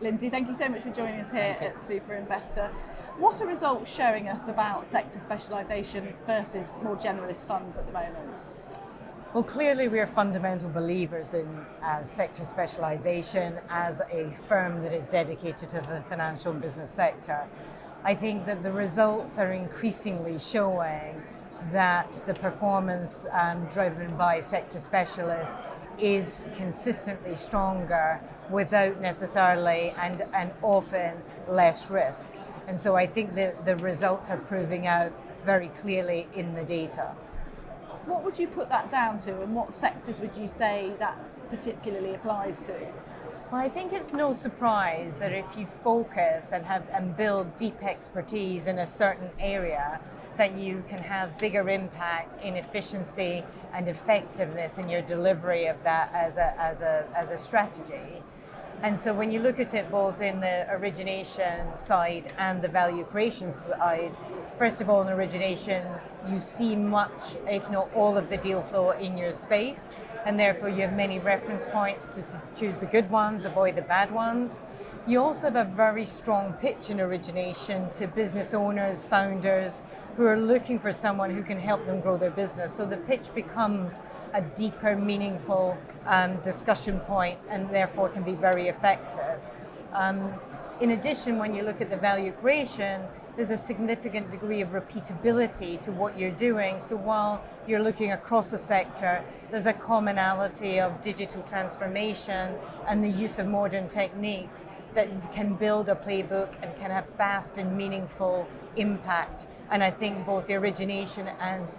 Lindsey, thank you so much for joining us here at Super Investor. What are results showing us about sector specialisation versus more generalist funds at the moment? Well, clearly we are fundamental believers in sector specialisation as a firm that is dedicated to the financial and business sector. I think that the results are increasingly showing that the performance driven by sector specialists is consistently stronger without necessarily and often less risk. And so I think that the results are proving out very clearly in the data. What would you put that down to, and what sectors would you say that particularly applies to? Well, I think it's no surprise that if you focus and build deep expertise in a certain area, that you can have bigger impact in efficiency and effectiveness in your delivery of that as a strategy. And so when you look at it both in the origination side and the value creation side, first of all, in originations, you see much, if not all, of the deal flow in your space, and therefore you have many reference points to choose the good ones, avoid the bad ones. You also have a very strong pitch in origination to business owners, founders, who are looking for someone who can help them grow their business. So the pitch becomes a deeper, meaningful discussion point, and therefore can be very effective. In addition, when you look at the value creation, there's a significant degree of repeatability to what you're doing. So while you're looking across a sector, there's a commonality of digital transformation and the use of modern techniques that can build a playbook and can have fast and meaningful impact. And I think both the origination and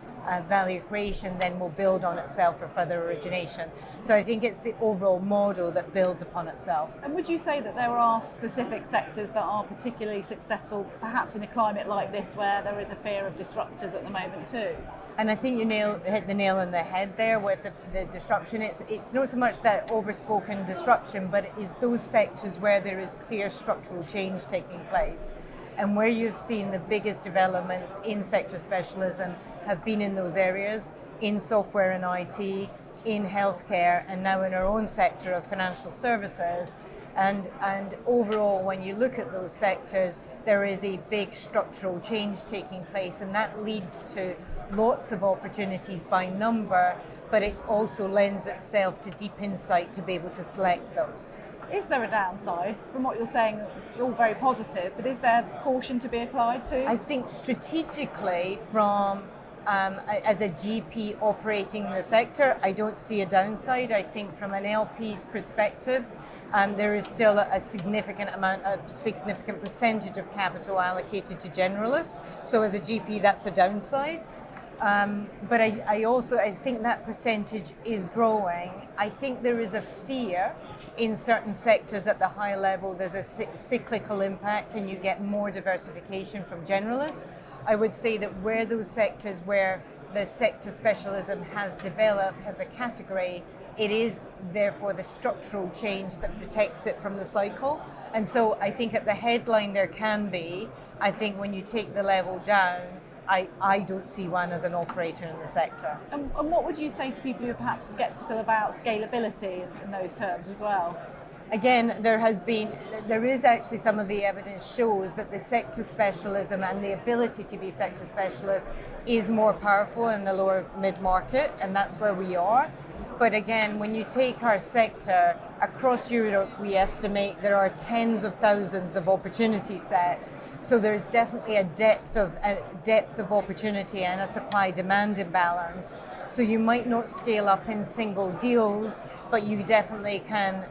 value creation then will build on itself for further origination. So I think it's the overall model that builds upon itself. And would you say that there are specific sectors that are particularly successful, perhaps in a climate like this where there is a fear of disruptors at the moment too? And I think you hit the nail on the head there with the disruption. It's not so much that overspoken disruption, but it is those sectors where there is clear structural change taking place. And where you've seen the biggest developments in sector specialism have been in those areas, in software and IT, in healthcare, and now in our own sector of financial services. And overall, when you look at those sectors, there is a big structural change taking place, and that leads to lots of opportunities by number, but it also lends itself to deep insight to be able to select those. Is there a downside? From what you're saying, it's all very positive, but is there caution to be applied to? I think strategically from as a GP operating in the sector, I don't see a downside. I think from an LP's perspective, there is still a significant percentage of capital allocated to generalists. So as a GP, that's a downside. But I think that percentage is growing. I think there is a fear in certain sectors at the high level. There's a cyclical impact and you get more diversification from generalists. I would say that where those sectors where the sector specialism has developed as a category, it is therefore the structural change that protects it from the cycle. And so I think at the headline there can be, I think when you take the level down, I don't see one as an operator in the sector. And what would you say to people who are perhaps sceptical about scalability in those terms as well? Again, there is actually some of the evidence shows that the sector specialism and the ability to be sector specialist is more powerful in the lower mid-market, and that's where we are. But again, when you take our sector across Europe, we estimate there are tens of thousands of opportunity set. So there's definitely a depth of opportunity and a supply-demand imbalance. So you might not scale up in single deals, but you definitely can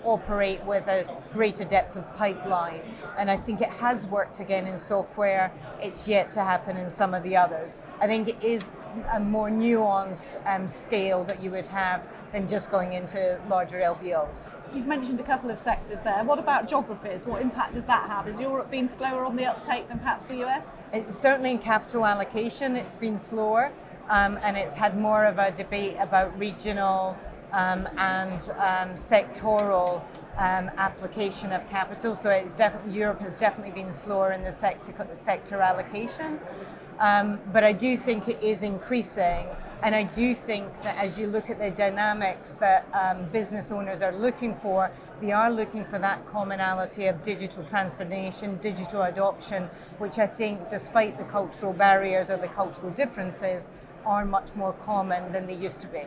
operate with a greater depth of pipeline. And I think it has worked again in software. It's yet to happen in some of the others. I think it is a more nuanced scale that you would have than just going into larger LBOs. You've mentioned a couple of sectors there. What about geographies? What impact does that have? Has Europe been slower on the uptake than perhaps the US? Certainly in capital allocation, it's been slower, and it's had more of a debate about regional and sectoral application of capital. So Europe has definitely been slower in the sector allocation. But I do think it is increasing. And I do think that as you look at the dynamics that business owners are looking for, they are looking for that commonality of digital transformation, digital adoption, which I think, despite the cultural barriers or the cultural differences, are much more common than they used to be.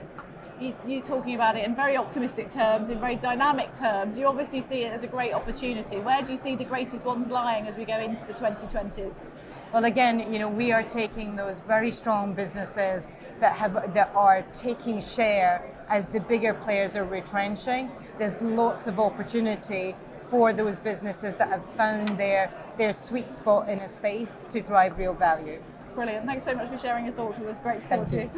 You talking about it in very optimistic terms, in very dynamic terms. You obviously see it as a great opportunity. Where do you see the greatest ones lying as we go into the 2020s? Well, again, we are taking those very strong businesses that are taking share as the bigger players are retrenching. There's lots of opportunity for those businesses that have found their sweet spot in a space to drive real value. Brilliant. Thanks so much for sharing your thoughts with us. Great to talk to you.